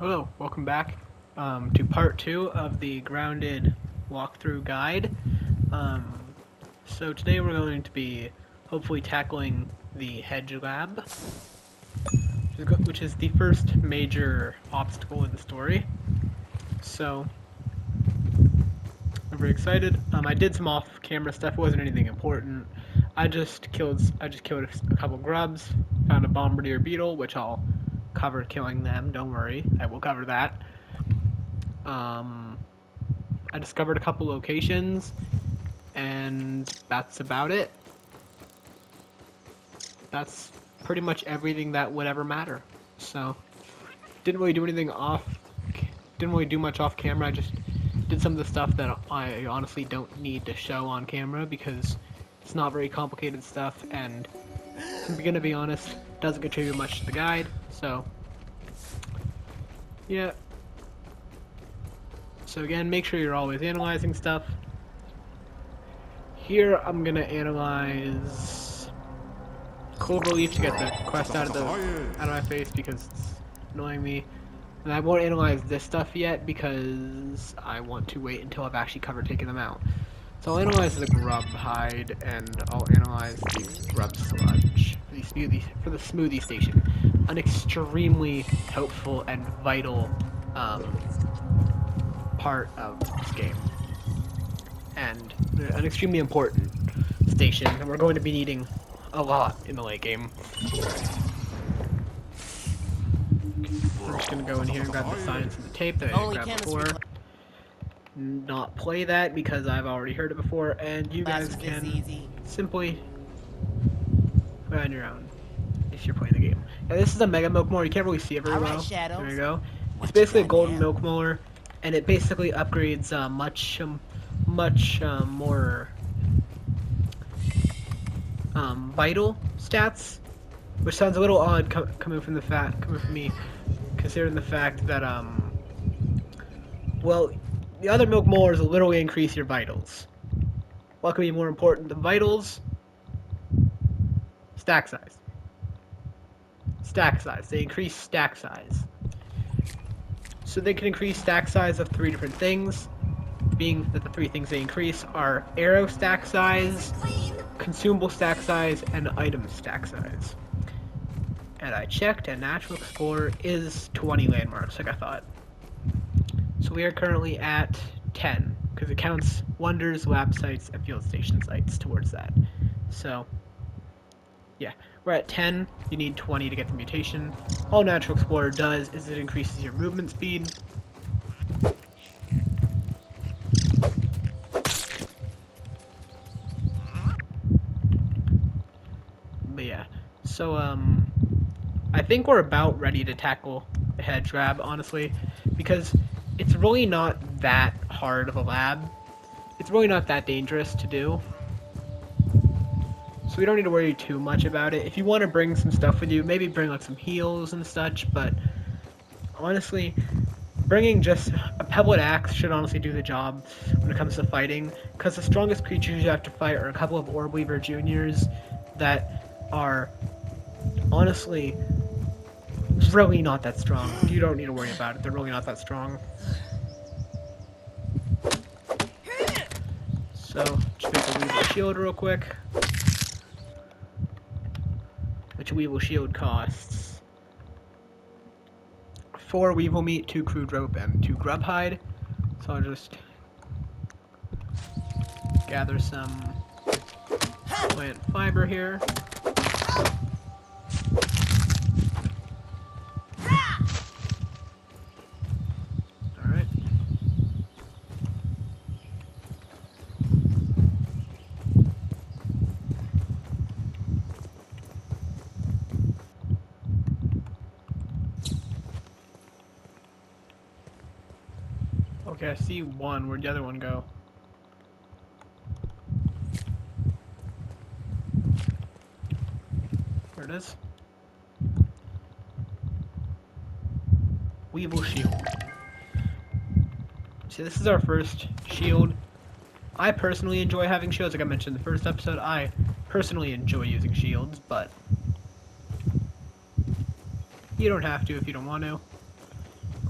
Hello, welcome back to part 2 of the Grounded walkthrough guide. Um, so today we're going to be hopefully tackling the Hedge lab, which is the first major obstacle in the story. So I'm very excited. I did some off-camera stuff. It wasn't anything important. I just killed a couple grubs, found a bombardier beetle, which I'll cover killing them. Don't worry, I will cover that. Um, I discovered a couple locations, and that's about it. That's pretty much everything that would ever matter. So, didn't really do anything didn't really do much off camera. I just did some of the stuff that I honestly don't need to show on camera because it's not very complicated stuff, and I'm gonna be honest, doesn't contribute much to the guide. So, yeah. So again, make sure you're always analyzing stuff. Here, I'm gonna analyze Cloverleaf to get the quest out of my face because it's annoying me. And I won't analyze this stuff yet because I want to wait until I've actually covered taking them out. So I'll analyze the grub hide and I'll analyze the grub sludge for the smoothie station. An extremely helpful and vital part of this game. And an extremely important station that we're going to be needing a lot in the late game. I'm just gonna go in here and grab the science and the tape that I grabbed before. Not play that because I've already heard it before, and you guys can simply play on your own if you're playing the game. Now, this is a Mega Milk Molar. You can't really see it very well. There you go. It's basically a golden milk molar, and it basically upgrades much more vital stats, which sounds a little odd coming from me, considering the fact that well, the other milk molars will literally increase your vitals. What could be more important than vitals? Stack size. Stack size. They increase stack size. So they can increase stack size of 3 different things, being that the 3 things they increase are arrow stack size, consumable stack size, and item stack size. And I checked, and Natural Explorer is 20 landmarks, like I thought. So we are currently at 10, because it counts wonders, lab sites, and field station sites towards that. So, yeah, we're at 10. You need 20 to get the mutation. All Natural Explorer does is it increases your movement speed. But yeah, so I think we're about ready to tackle the Hedge lab, honestly, because it's really not that hard of a lab. It's really not that dangerous to do. So we don't need to worry too much about it. If you want to bring some stuff with you, maybe bring like some heals and such, but honestly, bringing just a pebbled axe should honestly do the job when it comes to fighting, because the strongest creatures you have to fight are a couple of Orb Weaver Juniors that are honestly really not that strong. You don't need to worry about it. They're really not that strong. So, just make a Weevil Shield real quick. Which Weevil Shield costs 4 Weevil Meat, 2 Crude Rope, and 2 Grub Hide. So I'll just gather some plant fiber here. Alright. Okay, I see one. Where'd the other one go? There it is. Weevil Shield. See, this is our first shield. I personally enjoy having shields, like I mentioned in the first episode. I personally enjoy using shields, but you don't have to if you don't want to.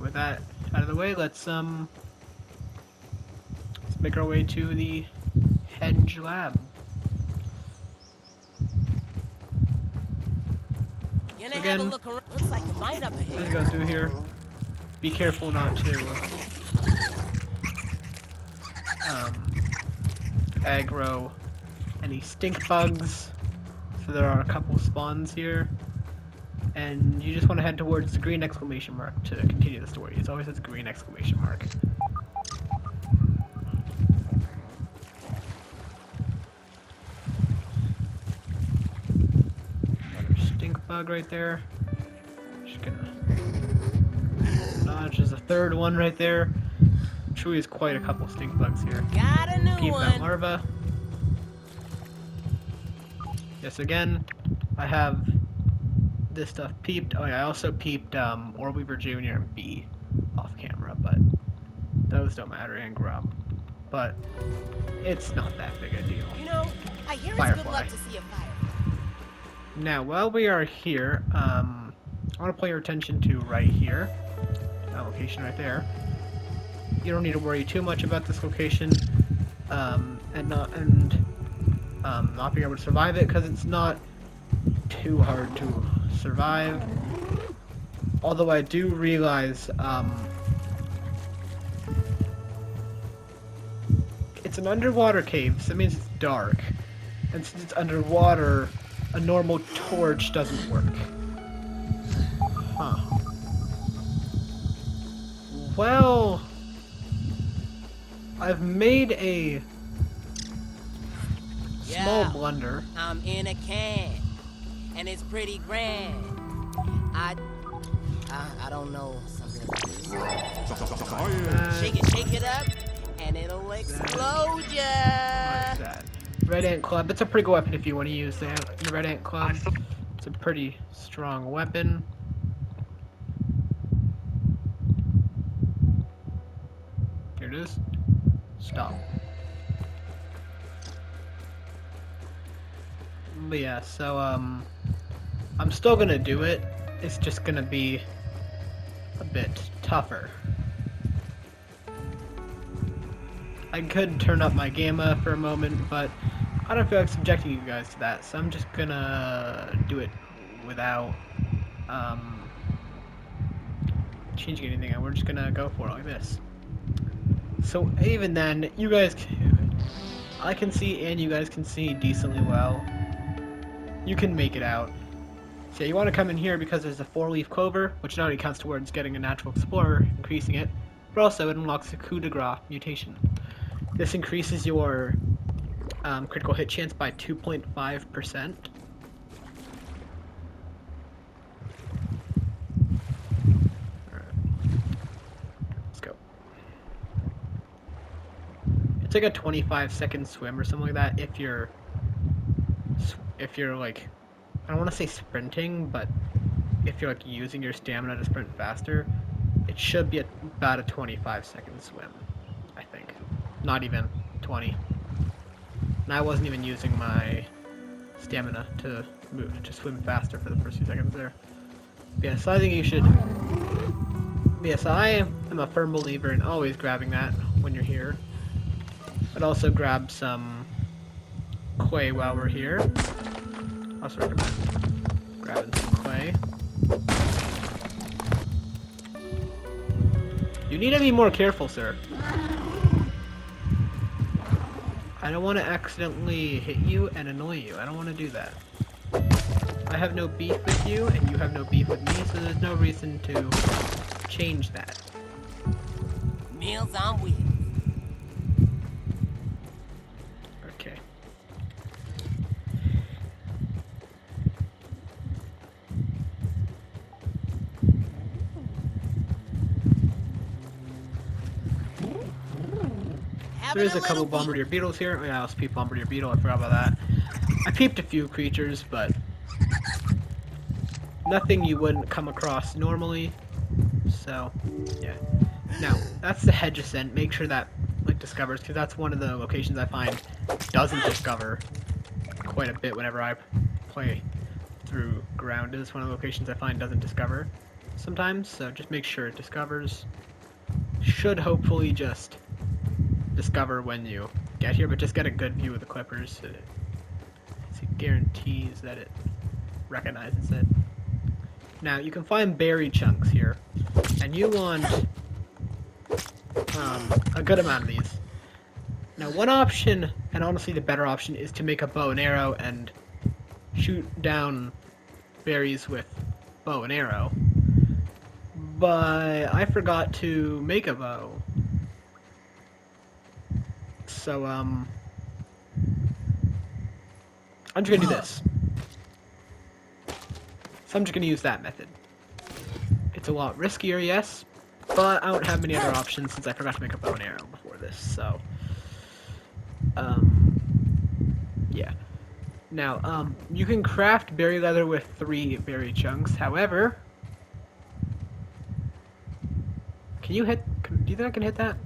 with that out of the way, let's make our way to the Hedge lab. So again, Looks like a mine up ahead. let's go through here. Be careful not to aggro any stink bugs. So there are a couple spawns here. And you just want to head towards the green exclamation mark to continue the story. It's always this green exclamation mark. Another stink bug right there. Just gonna dodge. There's a third one right there. Truly is quite a couple stink bugs here. Got a new Keep one. that larva. Yes, again, I have this stuff peeped. Oh yeah, I also peeped Orweaver Jr. and B off camera, but those don't matter, and Grub. But it's not that big a deal. You know, I hear it's Firefly. good luck to see a fire. Now, while we are here, I want to pull your attention to right here. That location right there. You don't need to worry too much about this location, and not being able to survive it, because it's not too hard to survive. Although I do realize it's an underwater cave, so that means it's dark. And since it's underwater, a normal torch doesn't work. Huh. Well, I've made a small blunder. I'm in a can, and it's pretty grand. I don't know, something about this. Shake it up, and it'll explode ya. What is that? Red Ant Club. It's a pretty good weapon if you want to use the Red Ant Club. It's a pretty strong weapon. Here it is. Stop. But yeah, so I'm still gonna do it. It's just gonna be a bit tougher. I could turn up my gamma for a moment, but I don't feel like subjecting you guys to that, so I'm just gonna do it without changing anything, and we're just gonna go for it like this. So even then, you guys, I can see and you guys can see decently well. You can make it out. So you want to come in here because there's a 4-leaf clover, which not only counts towards getting a natural explorer, increasing it, but also it unlocks a coup de grace mutation. This increases your critical hit chance by 2.5%. Let's go. It's like a 25-second swim or something like that if you're like, I don't want to say sprinting, but if you're like using your stamina to sprint faster, it should be about a 25-second swim, I think. Not even 20. And I wasn't even using my stamina to swim faster for the first few seconds there. Yeah, so I think you should. Yes, I am a firm believer in always grabbing that when you're here. But also grab some clay while we're here. Also recommend grabbing some clay. You need to be more careful, sir. I don't want to accidentally hit you and annoy you. I don't want to do that. I have no beef with you, and you have no beef with me, so there's no reason to change that. Meals on wheels. Okay. There is a couple bombardier beetles here. Oh yeah, I also peeped bombardier beetle. I forgot about that. I peeped a few creatures, but nothing you wouldn't come across normally. So, yeah. Now, that's the hedge ascent. Make sure that like discovers, because that's one of the locations I find doesn't discover quite a bit whenever I play through ground. Is one of the locations I find doesn't discover. sometimes, so just make sure it discovers. Should hopefully just discover when you get here, but just get a good view of the clippers so it guarantees that it recognizes it. Now, you can find berry chunks here, and you want a good amount of these. Now, one option, and honestly the better option, is to make a bow and arrow and shoot down berries with bow and arrow. But I forgot to make a bow. So, I'm just gonna do this. So I'm just gonna use that method. It's a lot riskier, yes, but I don't have many other options since I forgot to make a bow and arrow before this, so... yeah. Now, you can craft berry leather with 3 berry chunks, however... do you think I can hit that?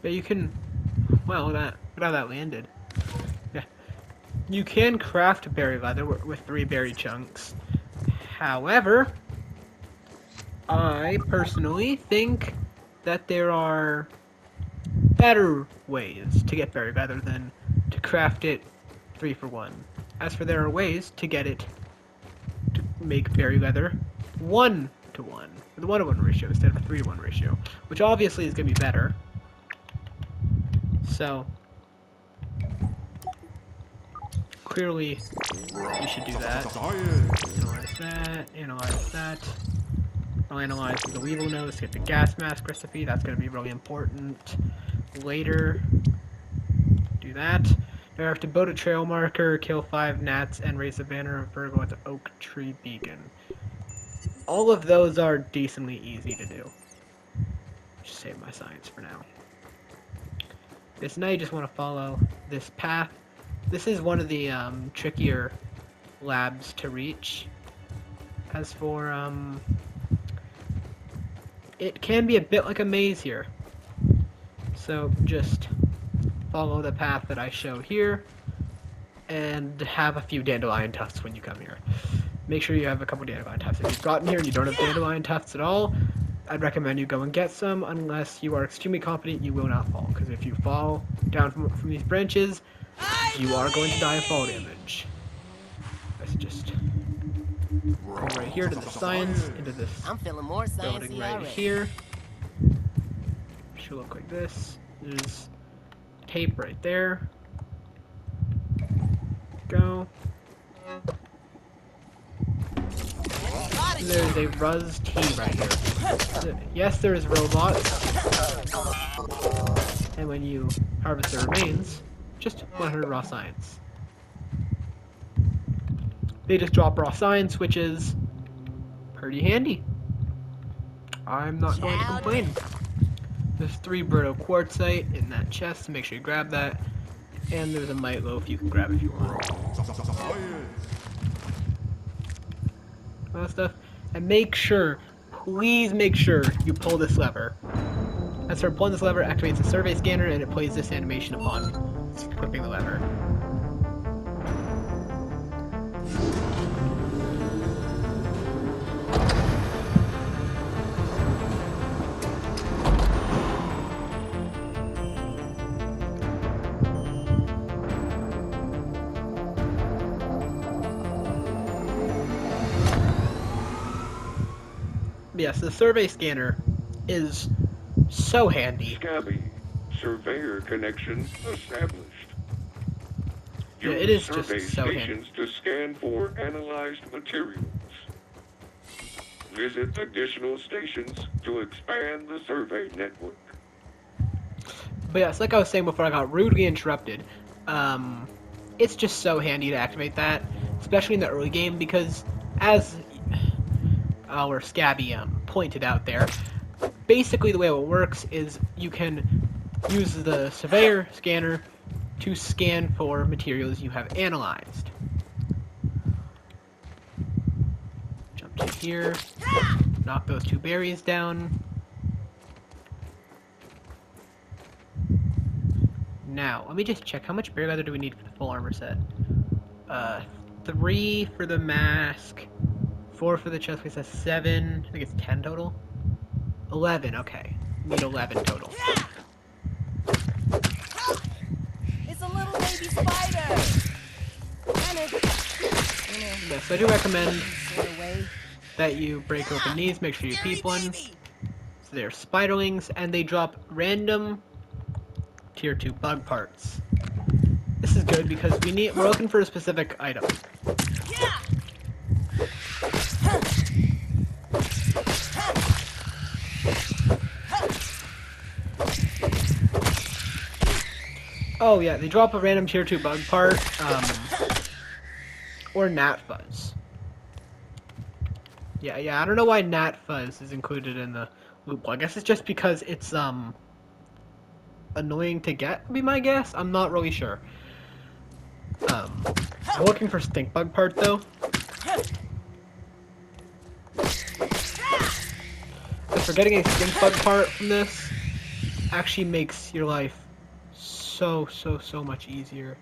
Yeah, you can... well, look at how that landed. Yeah. You can craft berry leather with 3 berry chunks. However, I personally think that there are better ways to get berry leather than to craft it 3 for 1. As for there are ways to get it to make berry leather 1 to 1, with a 1 to 1 ratio instead of a 3 to 1 ratio, which obviously is going to be better. So, clearly, you should do that. Analyze that, analyze that. I'll analyze the weevil nose to get the gas mask recipe. That's going to be really important later. Do that. Now I have to build a trail marker, kill 5 gnats, and raise a banner of Virgo at the oak tree beacon. All of those are decently easy to do. Just save my science for now. This now you just want to follow this path. This is one of the trickier labs to reach. As for it can be a bit like a maze here. So just follow the path that I show here and have a few dandelion tufts when you come here. Make sure you have a couple dandelion tufts. If you've gotten here and you don't have dandelion tufts at all, I'd recommend you go and get some unless you are extremely confident you will not fall. Because if you fall down from these branches, you are going to die of fall damage. Let's just go right here to the science, into this I'm feeling more building right already. here. Should look like this. There's tape right there. Go. There's a Ruz T right here. Yes, there's robots. And when you harvest the remains, just 100 raw science. They just drop raw science, which is pretty handy. I'm not going to complain. There's 3 Berto quartzite in that chest, so make sure you grab that. And there's a mite loaf you can grab if you want. All that stuff. And make sure, please make sure you pull this lever. As for pulling this lever, activates the survey scanner and it plays this animation upon equipping the lever. Yes, the survey scanner is so handy. Scabby, surveyor connection established. Yeah, Use it is survey just so handy. stations to scan for analyzed materials. Visit additional stations to expand the survey network. But yes, like I was saying before I got rudely interrupted, it's just so handy to activate that, especially in the early game, because as our Scabby pointed out there, basically the way it works is you can use the surveyor scanner to scan for materials you have analyzed. Jump to here, knock those 2 berries down. Now, let me just check. How much bear leather do we need for the full armor set? 3 for the mask, 4 for the chest piece, that's 7. I think it's 10 total. 11, okay. Need 11 total. It's a little baby spider. Yes, I do recommend that you break open these. Make sure you keep one. So they're spiderlings, and they drop random tier 2 bug parts. This is good because we're looking for a specific item. Oh yeah, they drop a random tier 2 bug part, or gnat fuzz. Yeah, I don't know why gnat fuzz is included in the loot. I guess it's just because it's annoying to get, would be my guess. I'm not really sure. I'm looking for stink bug part though. But for getting a stink bug part from this actually makes your life so much easier.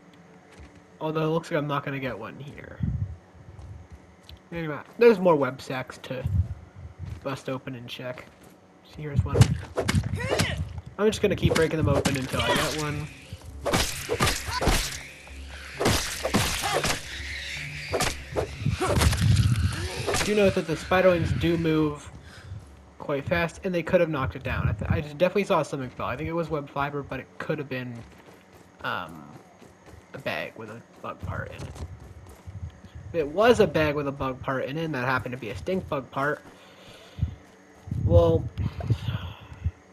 Although it looks like I'm not gonna get one here. Anyway, there's more web sacks to bust open and check. So here's one. I'm just gonna keep breaking them open until I get one. Do note that the spiderlings do move quite fast, and they could have knocked it down. I just definitely saw something fall. I think it was web fiber, but it could have been a bag with a bug part in it. If it was a bag with a bug part in it, and that happened to be a stink bug part, well,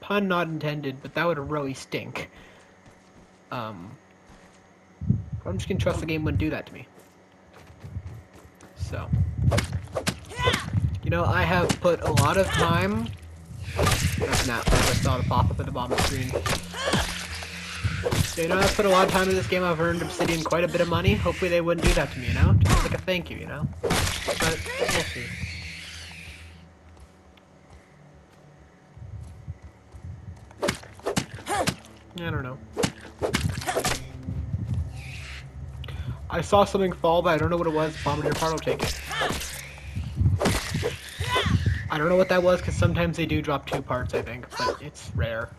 pun not intended, but that would really stink. I'm just gonna trust the game wouldn't do that to me. So, you know, I have put a lot of time. That's not. I just saw the pop up at the bottom of the screen. So, you know, I've put a lot of time in this game. I've earned Obsidian quite a bit of money. Hopefully, they wouldn't do that to me. You know, just like a thank you. You know, but we'll see. I don't know. I saw something fall, but I don't know what it was. Bombardier part will take it. I don't know what that was, because sometimes they do drop 2 parts, I think, but it's rare.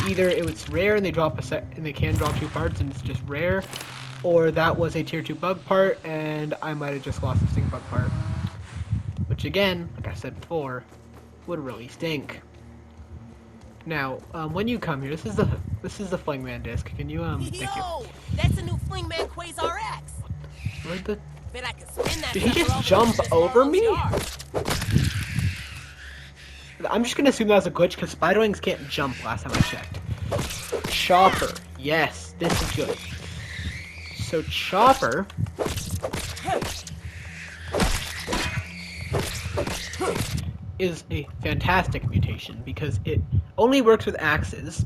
Either it was rare and they drop and they can drop 2 parts and it's just rare, or that was a tier 2 bug part and I might have just lost a stink bug part. Which again, like I said before, would really stink. Now, when you come here, this is the Flingman disc. Can you thank you. That's a new Flingman Quasar X. Where'd the... Bet I could spin that. Did he just jump over me? I'm just gonna assume that was a glitch because spiderlings can't jump last time I checked. Chopper. Yes, this is good. So Chopper is a fantastic mutation because it only works with axes.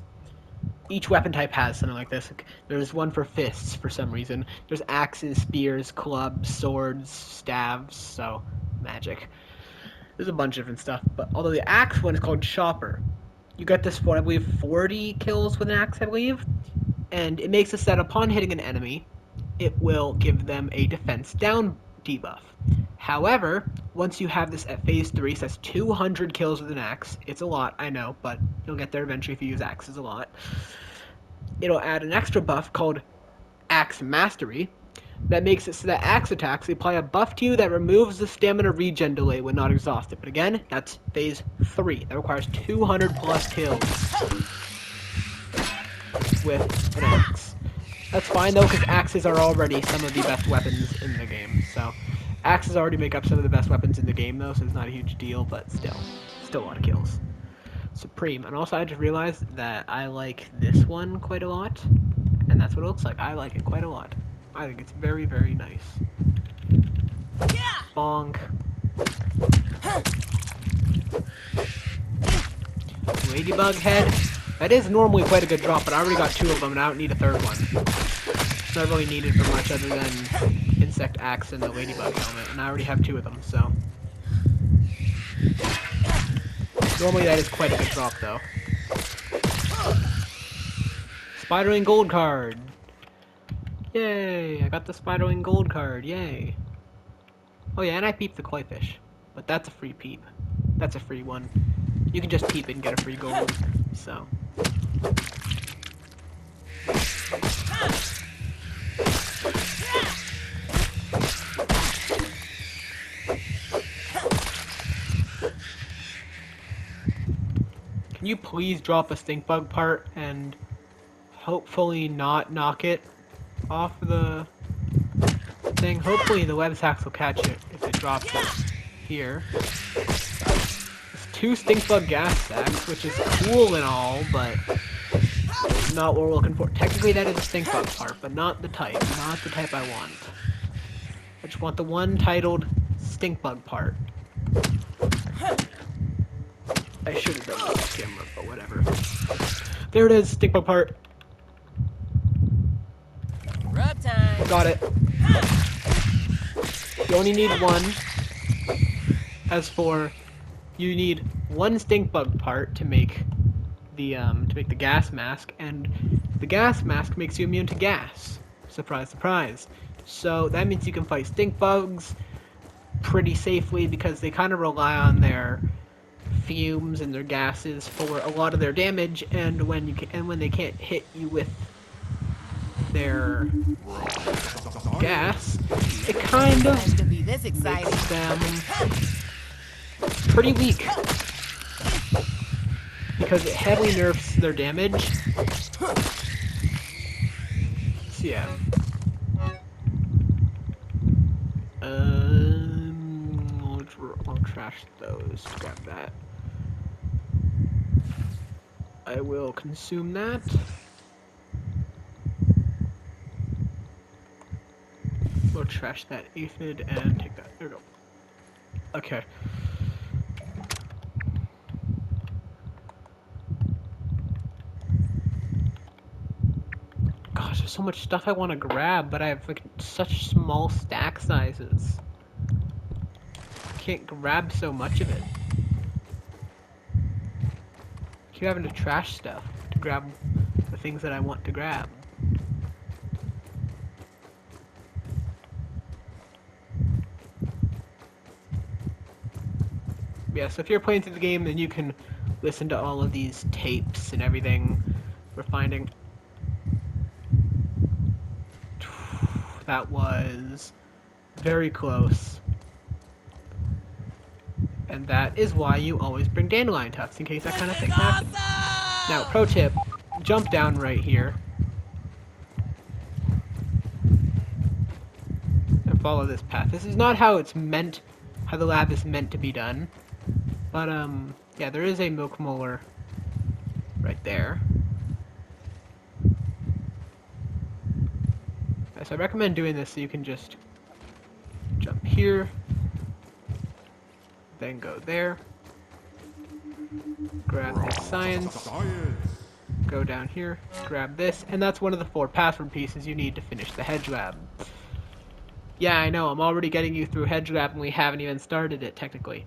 Each weapon type has something like this. There's one for fists for some reason. There's axes, spears, clubs, swords, staves, so magic. There's a bunch of different stuff, but although the axe one is called Chopper, you get this for, I believe, 40 kills with an axe, I believe, and it makes it so that upon hitting an enemy, it will give them a defense down debuff. However, once you have this at phase 3, so that's 200 kills with an axe. It's a lot, I know, but you'll get there eventually if you use axes a lot. It'll add an extra buff called Axe Mastery that makes it so that axe attacks apply a buff to you that removes the stamina regen delay when not exhausted. But again, that's phase 3. That requires 200 plus kills with an axe. That's fine though, because axes are already some of the best weapons in the game, so... Axes already make up some of the best weapons in the game, though, so it's not a huge deal, but still a lot of kills. Supreme. And also, I just realized that I like this one quite a lot, and that's what it looks like. I like it quite a lot. I think it's very, very nice. Bonk. Ladybug head. That is normally quite a good drop, but I already got 2 of them, and I don't need a 3rd one. It's not really needed for much other than insect axe and the ladybug helmet, and I already have 2 of them, so normally that is quite a good drop though. Spiderwing gold card. Yay! I got the Spiderwing gold card. Yay! Oh yeah, and I peeped the koi fish, but that's a free peep. That's a free one. You can just peep it and get a free gold. So. Can you please drop a stink bug part and hopefully not knock it off the thing? Hopefully the web sacks will catch it if it drops it here. It's 2 stink bug gas sacks, which is cool and all, but not what we're looking for. Technically that is a stink bug part, but not the type. Not the type I want. I just want the one titled stink bug part. I should have done this on camera, but whatever. There it is, stink bug part. Rub time. Got it. You only need one. As for, you need one stink bug part to make the gas mask, and the gas mask makes you immune to gas. Surprise, surprise. So that means you can fight stink bugs pretty safely because they kind of rely on their fumes and their gases for a lot of their damage, and when they can't hit you with their gas, it kind of Has to be this exciting. makes them pretty weak because it heavily nerfs their damage. So yeah. I'll trash those. Grab that. I will consume that. We'll trash that aphid and take that. There we go. Okay. Gosh, there's so much stuff I want to grab, but I have like such small stack sizes. I can't grab so much of it. Keep having to trash stuff to grab the things that I want to grab. Yeah, so if you're playing through the game, then you can listen to all of these tapes and everything we're finding. That was very close. And that is why you always bring dandelion tufts, in case that kind of thing happens. Now, pro tip, jump down right here. And follow this path. This is not how the lab is meant to be done. But, yeah, there is a milk molar right there. So I recommend doing this so you can just jump here, then go there, grab this science, go down here, grab this, and that's one of the 4 password pieces you need to finish the Hedge lab. Yeah, I know, I'm already getting you through Hedge lab and we haven't even started it, technically.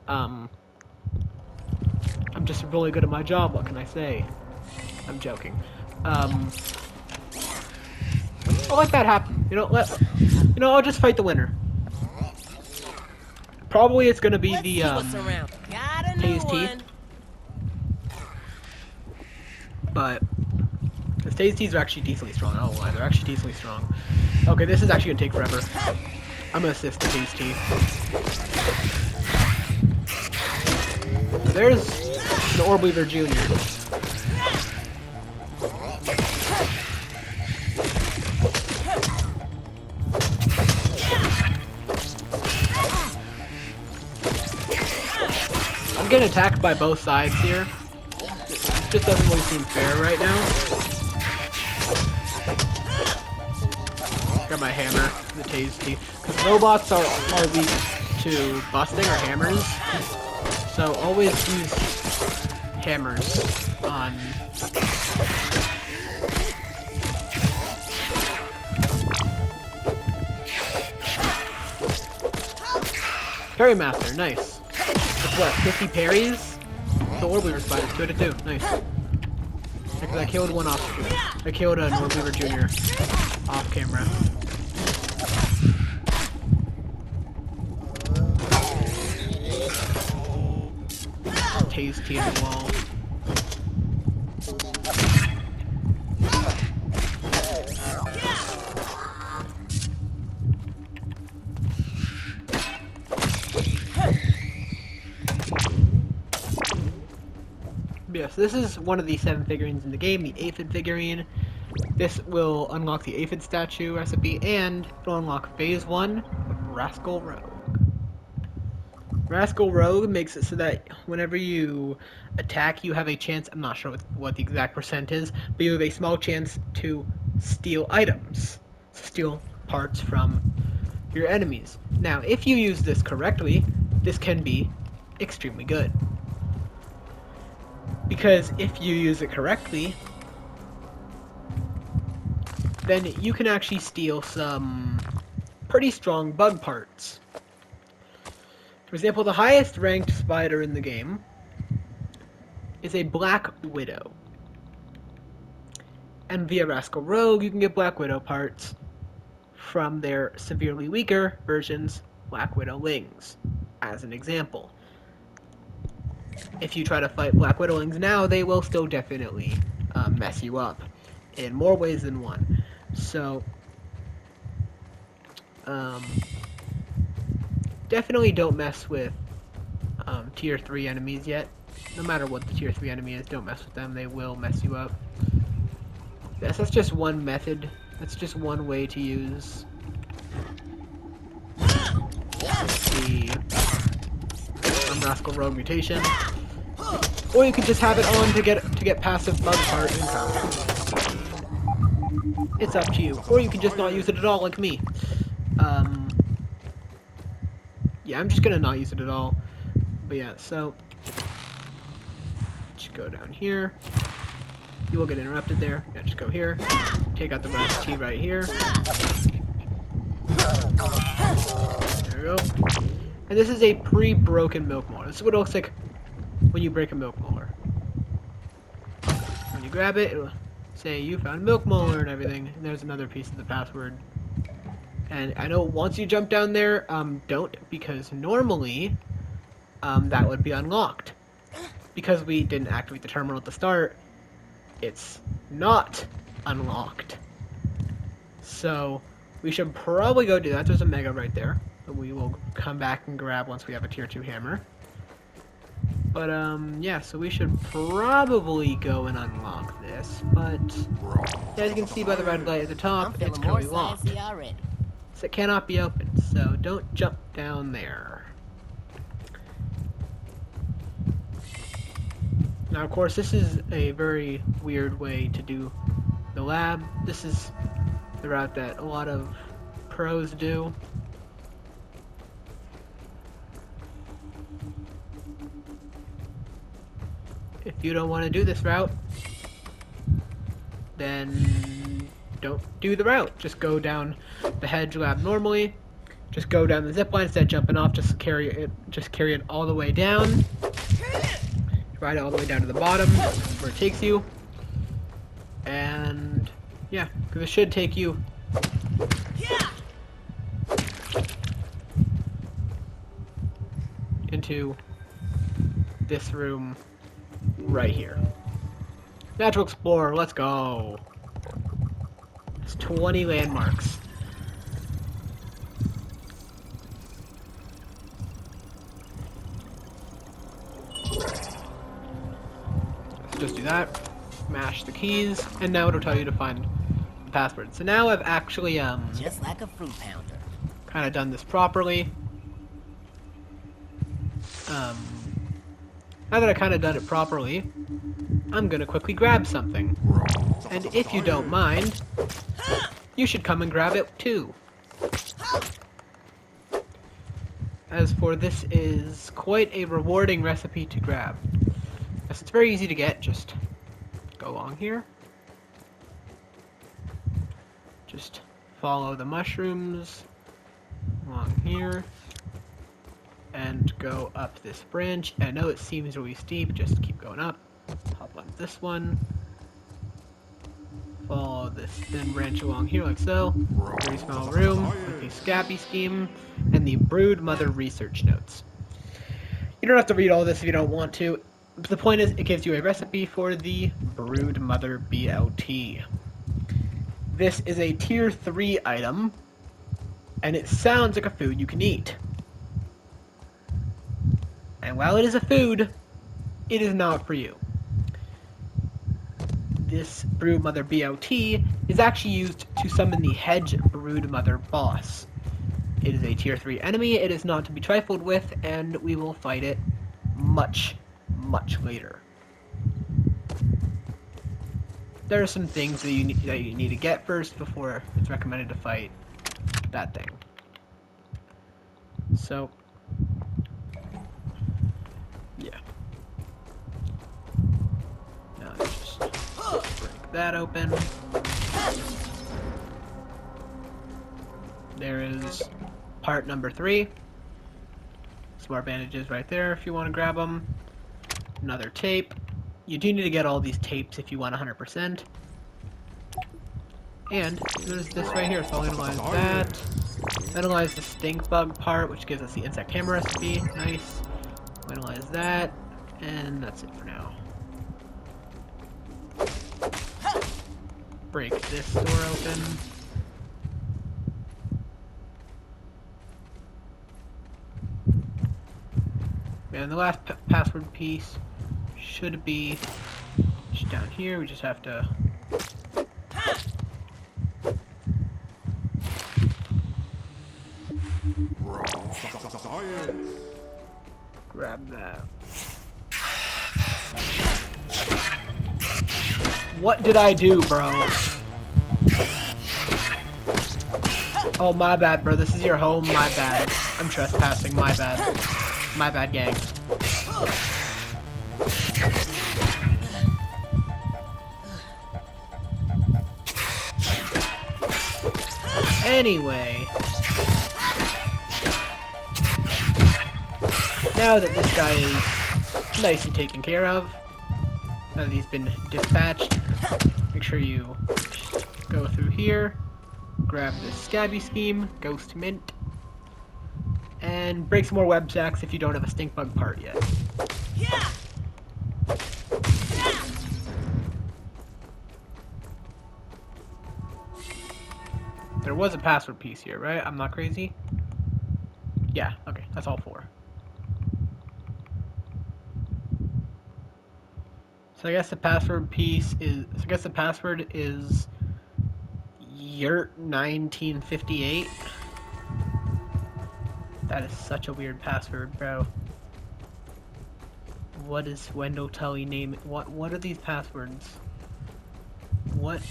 I'm just really good at my job, what can I say? I'm joking. I'll let that happen. I'll just fight the winner. Probably it's gonna be Let's the see what's around. Got a new Hayes teeth. one. But the Hayes teeth are actually decently strong. I don't know why, they're actually decently strong. Okay, this is actually gonna take forever. I'm gonna assist the Hayes teeth. There's an Orbweaver Jr. I'm getting attacked by both sides here. It just doesn't really seem fair right now. Got my hammer, the Tase teeth. Because robots are weak to busting or hammers. So always use hammers on... Parry Master, nice. That's what, 50 parries? The Orbweaver Spider's good at too. Nice. Because I killed one off. I killed a Norweaver Jr. off camera. Tasty in the wall. Yes, this is one of the 7 figurines in the game, the aphid figurine. This will unlock the aphid statue recipe, and it will unlock phase 1 of Rascal Rogue. Rascal Rogue makes it so that whenever you attack, you have a chance, I'm not sure what the exact percent is, but you have a small chance to steal items, steal parts from your enemies. Now, if you use this correctly, this can be extremely good. Because if you use it correctly, then you can actually steal some pretty strong bug parts. For example, the highest ranked spider in the game is a Black Widow. And via Rascal Rogue, you can get Black Widow parts from their severely weaker versions, Black Widowlings, as an example. If you try to fight Black Widowlings now, they will still definitely mess you up in more ways than one. So, definitely don't mess with tier 3 enemies yet. No matter what the tier 3 enemy is, don't mess with them. They will mess you up. Yes, that's just one method. That's just one way to use the Rascal Rogue mutation. Or you could just have it on to get passive bug part income. It's up to you. Or you can just not use it at all, like me. Yeah, I'm just gonna not use it at all. But yeah, so just go down here. You will get interrupted there. Yeah, just go here. Take out the recipe right here. There we go. And this is a pre-broken milk molar. This is what it looks like when you break a milk molar. When you grab it, it'll say you found milk molar and everything. And there's another piece of the password. And I know once you jump down there, don't, because normally that would be unlocked. Because we didn't activate the terminal at the start, it's not unlocked. So we should probably go do that. There's a mega right there that we will come back and grab once we have a tier 2 hammer. But yeah, so we should probably go and unlock this. But as you can see by the red light at the top, it's currently locked. So it cannot be opened. So don't jump down there. Now, of course, this is a very weird way to do the lab. This is the route that a lot of pros do. If you don't want to do this route, then don't do the route. Just go down the Hedge lab normally. Just go down the zipline instead of jumping off. Just carry it all the way down. Ride it all the way down to the bottom where it takes you. And yeah, because it should take you into this room right here. Natural Explorer, let's go. It's 20 landmarks. Just do that, mash the keys, and now it'll tell you to find the password. So now I've actually just like a fruit pounder, kind of done this properly. Now that I kind of done it properly, I'm gonna quickly grab something. And if you don't mind, you should come and grab it too. As for this is quite a rewarding recipe to grab. Yes, it's very easy to get, just go along here. Just follow the mushrooms along here. And go up this branch. I know it seems really steep, just keep going up. Hop on this one. Follow this thin branch along here like so. Very small room with the Scabby scheme and the Brood Mother research notes. You don't have to read all this if you don't want to. The point is, it gives you a recipe for the Brood Mother BLT. This is a tier 3 item, and it sounds like a food you can eat. And while it is a food, it is not for you. This Brood Mother BLT is actually used to summon the Hedge Brood Mother boss. It is a tier 3 enemy, it is not to be trifled with, and we will fight it much, much later. There are some things that you need to get first before it's recommended to fight that thing. So, yeah. Now let's just break that open. There is part number 3. Smart bandages right there if you want to grab them. Another tape. You do need to get all these tapes if you want 100%. And there's this right here, so I'll analyze that. Analyze the stink bug part, which gives us the insect hammer recipe. Nice. Analyze that, and that's it for now. Break this door open. And the last password piece should be just down here. We just have to grab that. What did I do, bro? Oh, my bad, bro. This is your home. My bad. I'm trespassing. My bad. My bad, gang. Anyway, now that this guy is nicely taken care of, now that he's been dispatched, make sure you go through here, grab this Scabby scheme, Ghost Mint, and break some more web sacks if you don't have a stink bug part yet. Yeah. There was a password piece here, right? I'm not crazy? Yeah, okay, that's all 4. So I guess the password piece is, Yurt 1958. That is such a weird password, bro. What is Wendell Tully name? What are these passwords? What?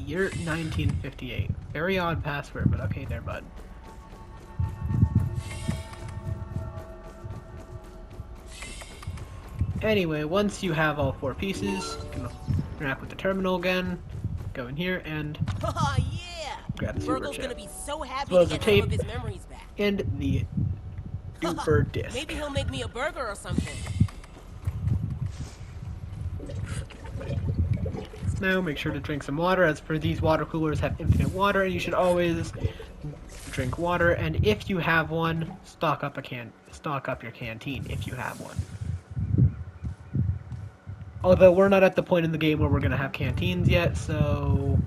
Yurt 1958. Very odd password, but okay there, bud. Anyway, once you have all 4 pieces, you can interact with the terminal again. Go in here and Oh yeah. grab the super Virgil's chip. gonna be so happy Well, to the get some of tape. his memories back. And the duper disc. Maybe he'll make me a burger or something. Now make sure to drink some water, as for these water coolers have infinite water, and you should always drink water. And if you have one, stock up your canteen if you have one. Although we're not at the point in the game where we're gonna have canteens yet, so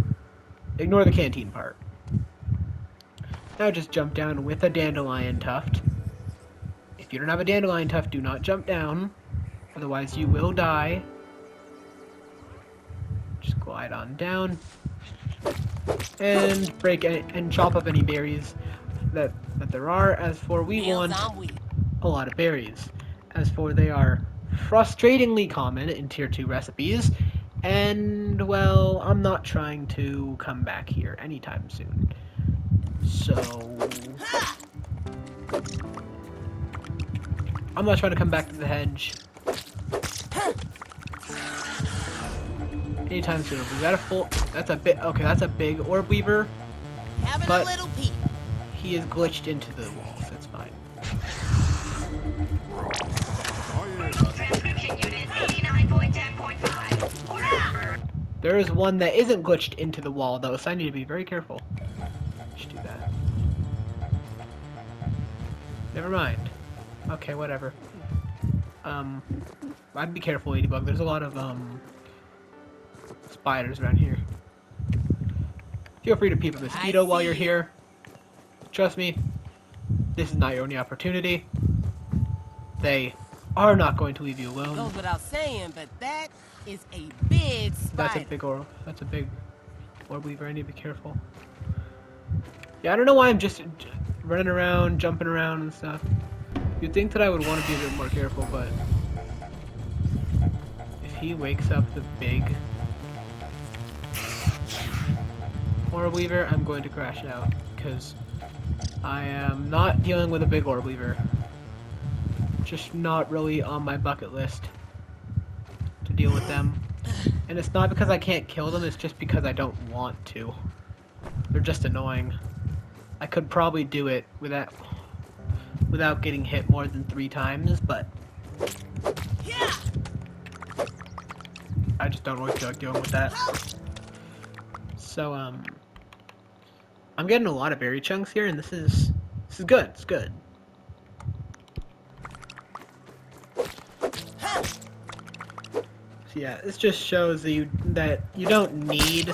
ignore the canteen part. Now just jump down with a dandelion tuft. If you don't have a dandelion tuft, do not jump down, otherwise you will die. Just glide on down and break and chop up any berries that there are. As for we want a lot of berries. As for they are frustratingly common in tier 2 recipes, and well, I'm not trying to come back here anytime soon. So I'm not trying to come back to the hedge anytime soon. We got a full. That's a bit. Okay, that's a big orb weaver. Having But a little peek. he is glitched into the walls. That's fine. Transcription unit 89.10.5. Order number. There is one that isn't glitched into the wall, though, so I need to be very careful. Just do that. Never mind. Okay, whatever. I'd be careful, Ladybug. There's a lot of, spiders around here. Feel free to peep a mosquito while you're here. Trust me, this is not your only opportunity. They are not going to leave you alone. Goes without saying, but that is a big spider. That's a big orb weaver. I need to be careful. Yeah, I don't know why I'm just running around, jumping around and stuff. You'd think that I would want to be a bit more careful, but if he wakes up the big orb weaver, I'm going to crash out because I am not dealing with a big orb weaver. Just not really on my bucket list to deal with them. And it's not because I can't kill them, it's just because I don't want to. They're just annoying. I could probably do it without getting hit more than 3 times, but I just don't really feel like dealing with that. So, I'm getting a lot of berry chunks here, and this is good. It's good. So yeah, this just shows that you don't need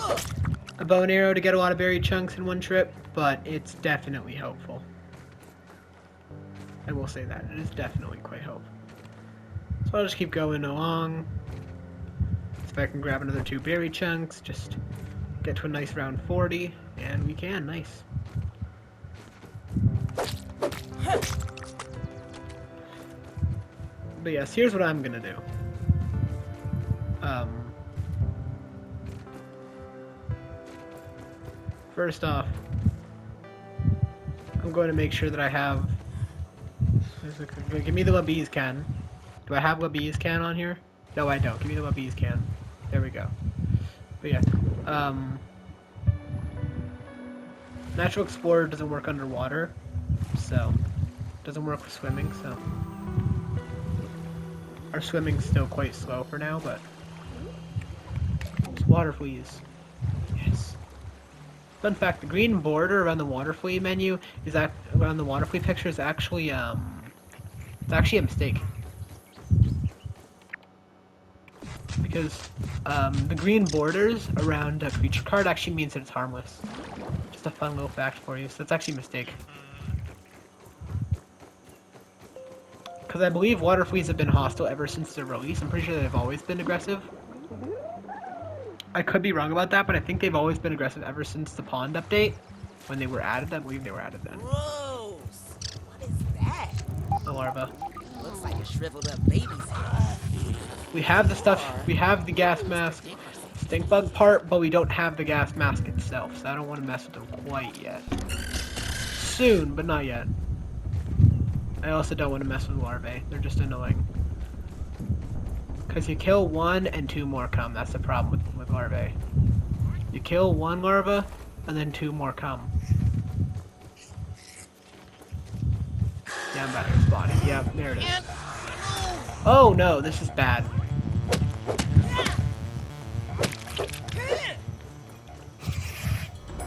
a bow and arrow to get a lot of berry chunks in one trip, but it's definitely helpful. I will say that it is definitely quite helpful. So I'll just keep going along. See if I can grab another 2 berry chunks. Just get to a nice round 40, and we can. Nice. But yes, here's what I'm gonna do. First off, I'm going to make sure that I have. Give me the what bees can. Do I have what bees can on here? No, I don't. Give me the what bees can. There we go. But yeah, Natural Explorer doesn't work underwater, so doesn't work with swimming. So our swimming's still quite slow for now, but it's water fleas. Yes. Fun fact: the green border around the water flea menu is around the water flea picture is actually it's actually a mistake. Because the green borders around a creature card actually means that it's harmless. Just a fun little fact for you. So that's actually a mistake. Because I believe water fleas have been hostile ever since their release. I'm pretty sure they've always been aggressive. I could be wrong about that, but I think they've always been aggressive ever since the pond update. When they were added, I believe they were added then. Gross! What is that? A larva. Looks like a shriveled up baby's head. We have the stuff, we have the gas mask stink bug part, but we don't have the gas mask itself, so I don't want to mess with them quite yet. Soon, but not yet. I also don't want to mess with larvae, they're just annoying. Because you kill 1 and 2 more come, that's the problem with larvae. You kill 1 larva, and then 2 more come. Yeah, I'm about to respond. Yeah, there it is. Oh no, this is bad.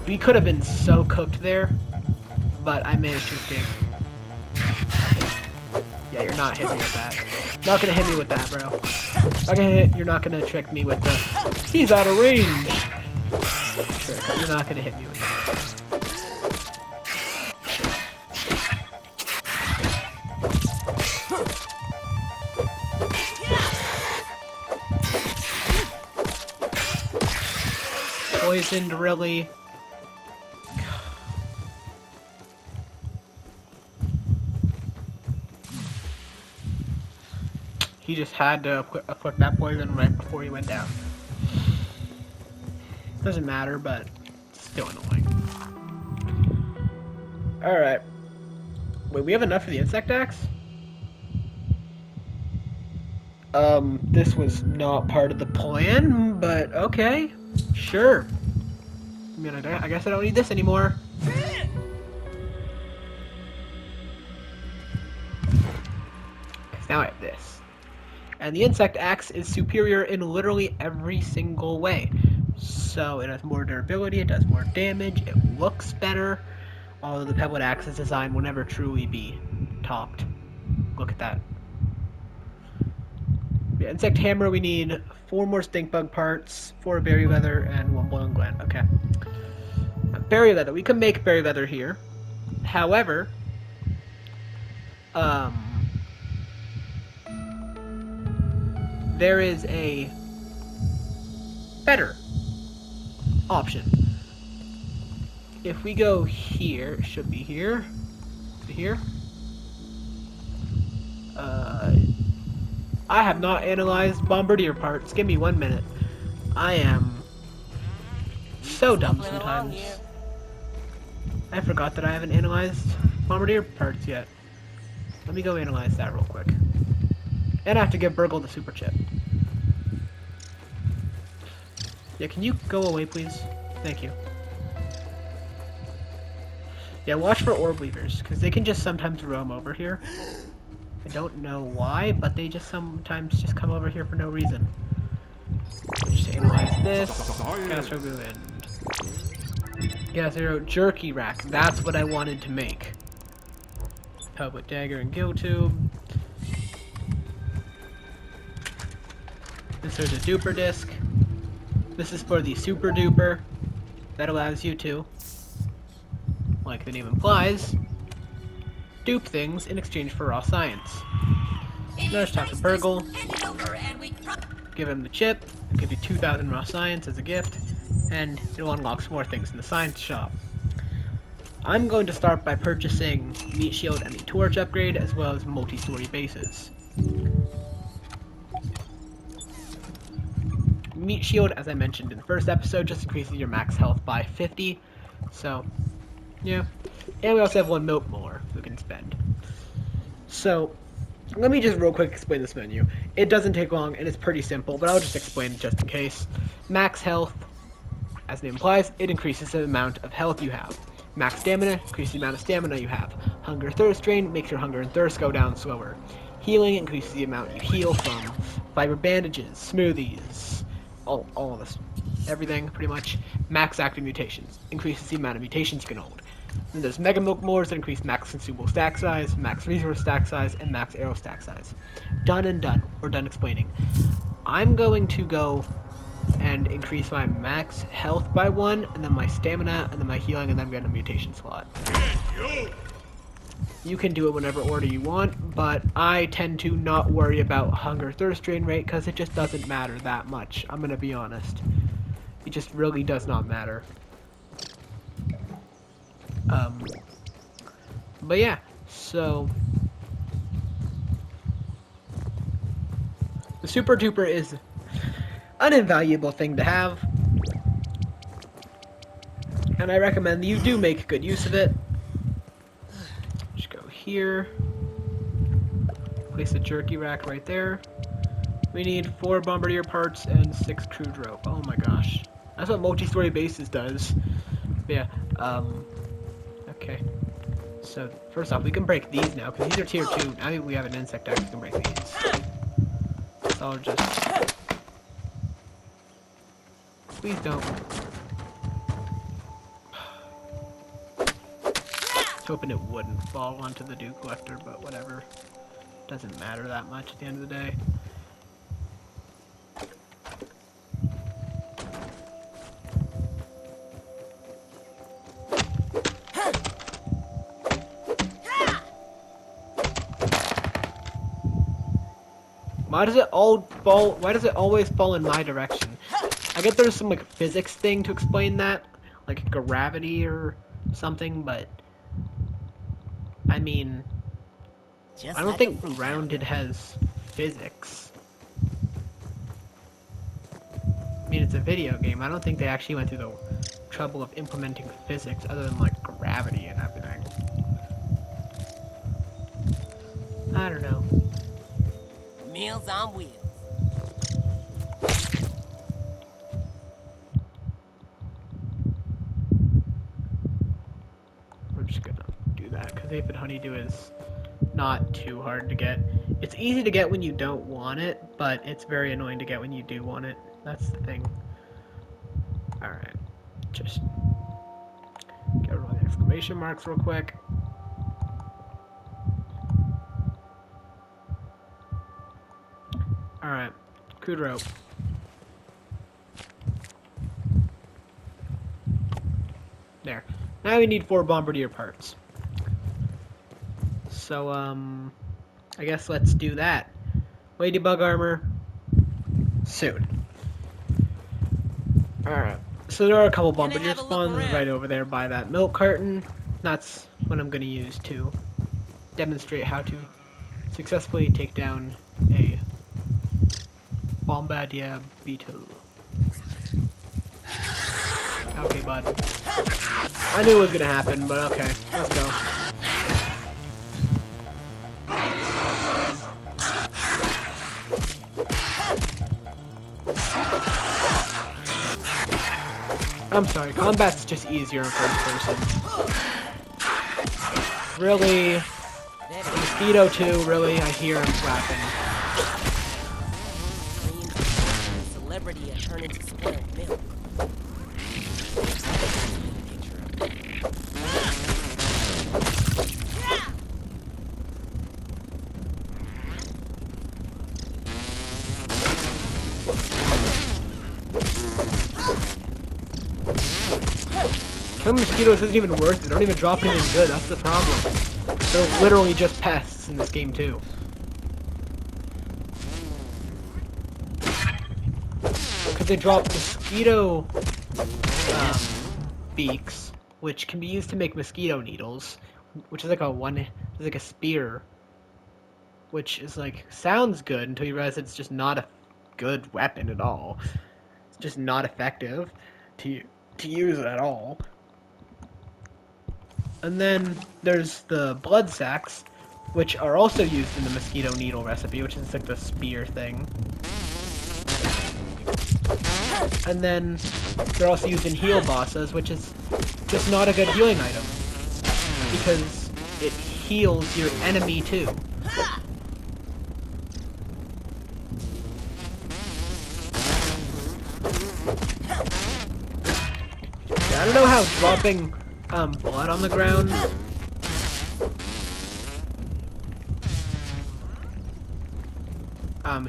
We could have been so cooked there, but I managed to escape. Yeah, you're not hitting me with that. Not gonna hit me with that, bro. You're not gonna trick me with the. He's out of range. Sure, you're not gonna hit me with that. Poisoned, really? He just had to put that poison right before he went down. Doesn't matter, but it's still annoying. Alright. Wait, we have enough for the insect axe? This was not part of the plan, but okay. Sure. I mean, I guess I don't need this anymore. Now I have this. And the insect axe is superior in literally every single way. So it has more durability, it does more damage, it looks better. Although the Pebbled Axe's design will never truly be topped. Look at that. Yeah, Insect Hammer, we need 4 more Stink Bug parts, 4 Berry Leather, and 1 Boiling Gland. Okay. Berry Leather. We can make Berry Leather here. However, there is a better option. If we go here, it should be here. Is it here? I have not analyzed Bombardier parts. Give me 1 minute. I am so dumb sometimes. I forgot that I haven't analyzed Bombardier parts yet. Let me go analyze that real quick. And I have to give Burgle the super chip. Yeah, can you go away, please? Thank you. Yeah, watch for orb weavers, because they can just sometimes roam over here. I don't know why, but they just sometimes just come over here for no reason. Just analyze this. Gasrogu and Gasero Jerky Rack. That's what I wanted to make. Public Dagger and Gill Tube. This is a duper disc. This is for the super duper. That allows you to, like the name implies, dupe things in exchange for raw science. Now let's talk to Burgle. Give him the chip. Give you 2,000 raw science as a gift, and it'll unlock some more things in the science shop. I'm going to start by purchasing Meat Shield and the Torch upgrade, as well as multi-story bases. Meat Shield, as I mentioned in the first episode, just increases your max health by 50. So, yeah. And we also have 1 milk molar we can spend. So, let me just real quick explain this menu. It doesn't take long, and it's pretty simple, but I'll just explain it just in case. Max health, as the name implies, it increases the amount of health you have. Max stamina, increases the amount of stamina you have. Hunger thirst drain makes your hunger and thirst go down slower. Healing increases the amount you heal from fiber bandages, smoothies, all of this. Everything, pretty much. Max active mutations increases the amount of mutations you can hold. Then there's Mega Milk Molars that increase max consumable stack size, max resource stack size, and max arrow stack size. Done and done. We're done explaining. I'm going to go and increase my max health by 1, and then my stamina, and then my healing, and then I'm getting a mutation slot. You can do it whenever order you want, but I tend to not worry about hunger thirst drain rate because it just doesn't matter that much. I'm gonna be honest. It just really does not matter. But yeah, so the Super Duper is an invaluable thing to have, and I recommend that you do make good use of it. Just go here, place the jerky rack right there. We need 4 bombardier parts and 6 crude rope. Oh my gosh, that's what multi-story bases does. But yeah, okay. So first off, we can break these now because these are tier 2. Now that we have an insect axe, we can break these. So I'll just. Please don't. I was hoping it wouldn't fall onto the dew collector, but whatever. Doesn't matter that much at the end of the day. Why does it always fall in my direction? I get there's some like physics thing to explain that, like gravity or something, but I mean, I don't think Grounded has physics. I mean, it's a video game. I don't think they actually went through the trouble of implementing physics other than like gravity and everything. I don't know. Meals on wheels. We're just gonna do that because Aphid Honeydew is not too hard to get. It's easy to get when you don't want it, but it's very annoying to get when you do want it. That's the thing. Alright. Just get rid of the exclamation marks real quick. Alright. Crude rope. There. Now we need 4 bombardier parts. So, I guess let's do that. Ladybug armor. Soon. Alright. So there are a couple bombardier have a look spawns around. right over there by that milk carton. That's what I'm going to use to demonstrate how to successfully take down a bombardier beetle. Okay, bud. I knew it was going to happen, but okay. Let's go. I'm sorry, combat's just easier in first person. Really? Mosquito too, really? I hear him flapping. Celebrity and turn into spoiled milk. Killing mosquitoes isn't even worth it. They don't even drop anything good. That's the problem. They're literally just pests in this game too. Because they drop mosquito beaks, which can be used to make mosquito needles, which is like a spear, which is like sounds good until you realize it's just not a good weapon at all. It's just not effective to use at all. And then there's the blood sacks, which are also used in the mosquito needle recipe, which is like the spear thing. And then they're also used in heal bosses, which is just not a good healing item, because it heals your enemy too. I don't know how dropping blood on the ground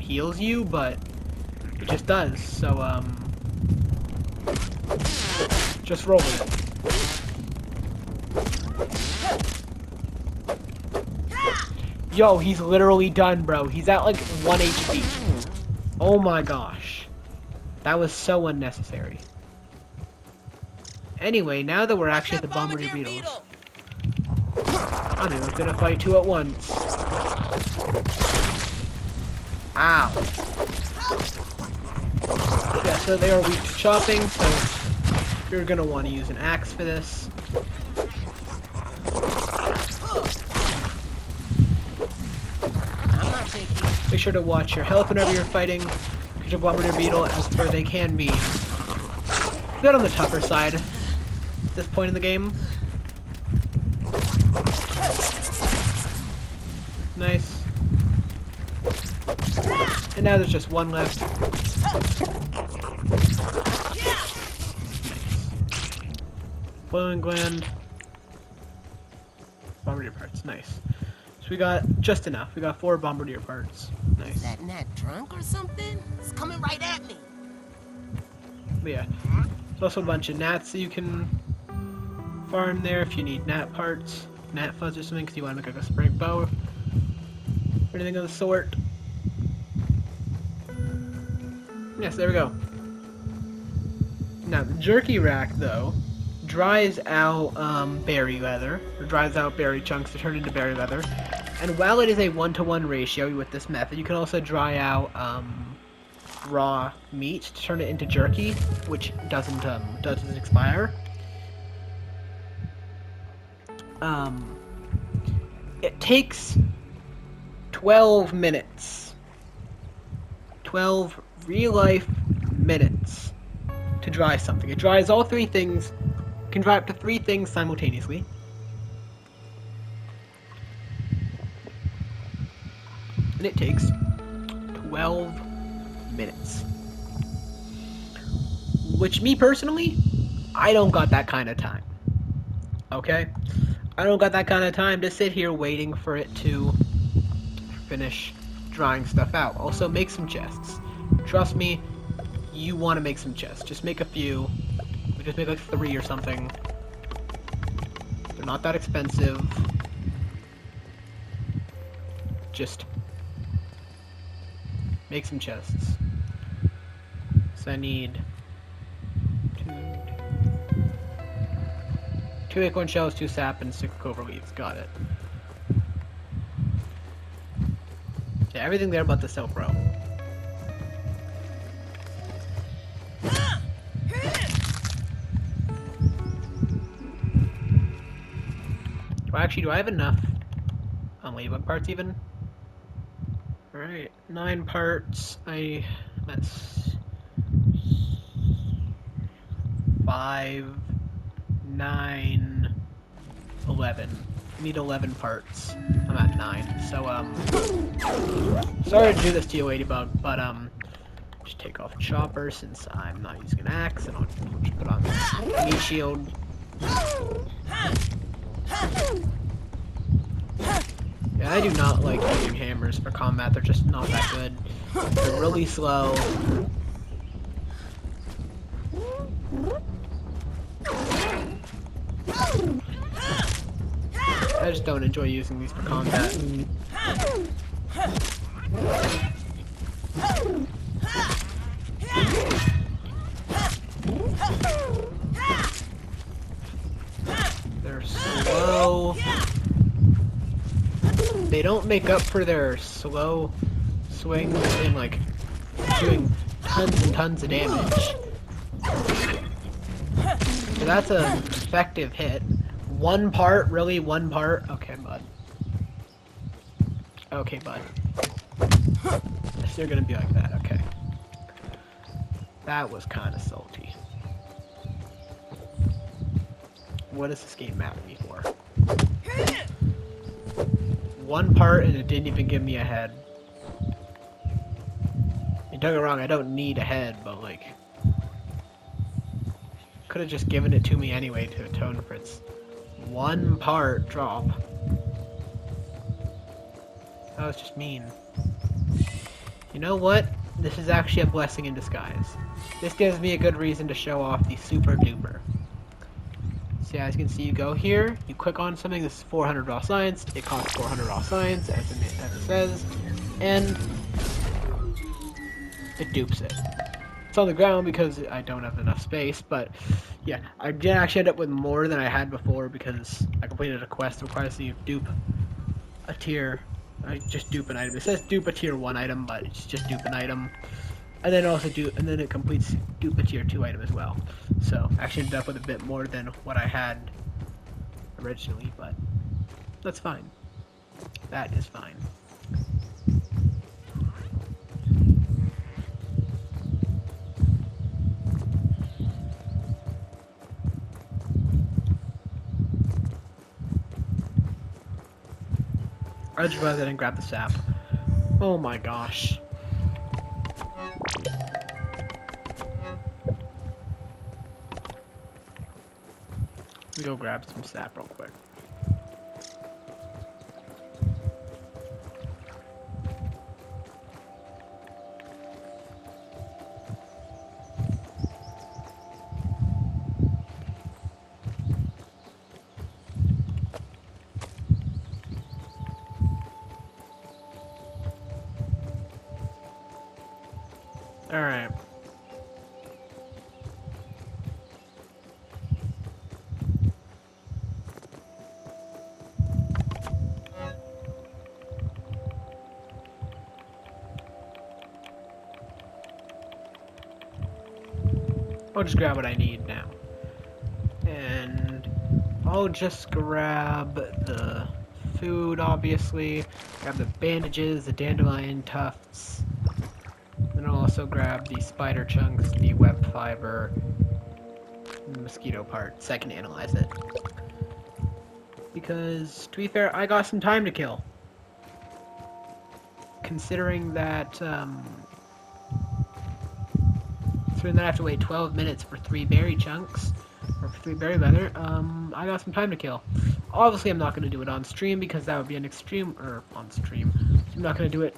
heals you, but it just does. So just roll with it. Yo, he's literally done, bro. He's at like 1 HP. Oh my gosh. That was so unnecessary. Anyway, now that we're actually at the Bombardier Beetles, I'm even gonna fight 2 at once. Ow. Yeah, so they are weak to chopping, so you're gonna want to use an axe for this. Make sure to watch your health whenever you're fighting, because your Bombardier Beetle, as per they can be, a bit on the tougher side at this point in the game. Nice. And now there's just one left. Boiling gland. Bombardier parts, nice. So we got just enough. We got 4 bombardier parts. Nice. Is that gnat drunk or something? It's coming right at me. But yeah. There's also a bunch of gnats that you can farm there if you need gnat parts, gnat fuzz or something, because you want to make like a sprig bow or anything of the sort. Yes, there we go. Now, the jerky rack, though, dries out berry leather, or dries out berry chunks to turn into berry leather. And while it is a 1-to-1 ratio with this method, you can also dry out raw meat to turn it into jerky, which doesn't expire. It takes 12 minutes. 12 real-life minutes to dry something. It dries all 3 things, can dry up to 3 things simultaneously. And it takes 12 minutes. Which, me personally, I don't got that kind of time. Okay? I don't got that kind of time to sit here waiting for it to finish drawing stuff out. Also, make some chests. Trust me, you want to make some chests. Just make a few. Just make like 3 or something. They're not that expensive. Just make some chests. So I need two acorn shells, 2 sap, and 6 clover leaves. Got it. Yeah, everything there but the silk rope. Do I have enough ladybug parts even? Alright, 9 parts. That's 5, 9, 11. I need 11 parts. I'm at 9. So, sorry to do this to you, ladybug, but, just take off chopper since I'm not using an axe, and I'll just put on the meat shield. Yeah, I do not like using hammers for combat. They're just not that good. They're really slow. I just don't enjoy using these for combat. They're slow. They don't make up for their slow swings in like doing tons and tons of damage. So that's an effective hit. 1 part, really? 1 part? Okay, bud. Okay, bud. You're gonna be like that, okay. That was kind of salty. What does this game map me for? 1 part and it didn't even give me a head. And don't get me wrong, I don't need a head, but like... Could have just given it to me anyway to atone for its 1 part drop. That was just mean. You know what? This is actually a blessing in disguise. This gives me a good reason to show off the super duper. So as you can see, you go here, you click on something, this is 400 raw science, it costs 400 raw science, as it says, and it dupes it. It's on the ground because I don't have enough space, but yeah, I did actually end up with more than I had before because I completed a quest that requires you to dupe a tier. I just dupe an item. It says dupe a tier 1 item, but it's just dupe an item. And then also then it completes dupe a tier 2 item as well. So I actually ended up with a bit more than what I had originally, but that's fine. That is fine. I just realized I didn't grab the sap. Oh my gosh. Let me go grab some sap real quick. Alright. I'll just grab what I need now. And I'll just grab the food, obviously. Grab the bandages, the dandelion tufts. Then I'll also grab the spider chunks, the web fiber, and the mosquito part, so I can analyze it. Because, to be fair, I got some time to kill. Considering that, considering that I have to wait 12 minutes for 3 berry chunks, or for 3 berry leather, I got some time to kill. Obviously, I'm not going to do it on stream because that would be an extreme, or on stream. I'm not going to do it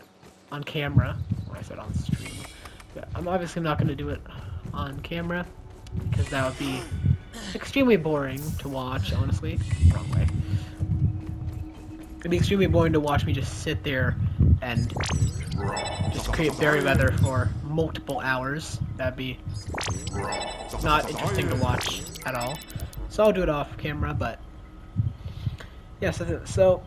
on camera. Well, I said on stream. Yeah, I'm obviously not going to do it on camera because that would be extremely boring to watch, honestly. Wrong way. It'd be extremely boring to watch me just sit there and just create berry leather for multiple hours. That'd be not interesting to watch at all. So I'll do it off camera, but yeah, so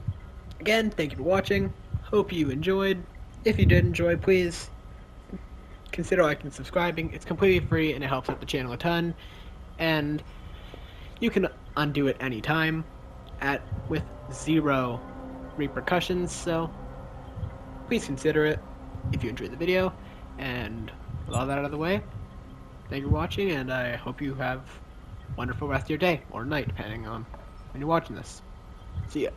again, thank you for watching. Hope you enjoyed. If you did enjoy, please consider liking and subscribing. It's completely free and it helps out the channel a ton. And you can undo it anytime with 0 repercussions, so please consider it if you enjoyed the video. And with all that out of the way, thank you for watching, and I hope you have a wonderful rest of your day or night, depending on when you're watching this. See ya.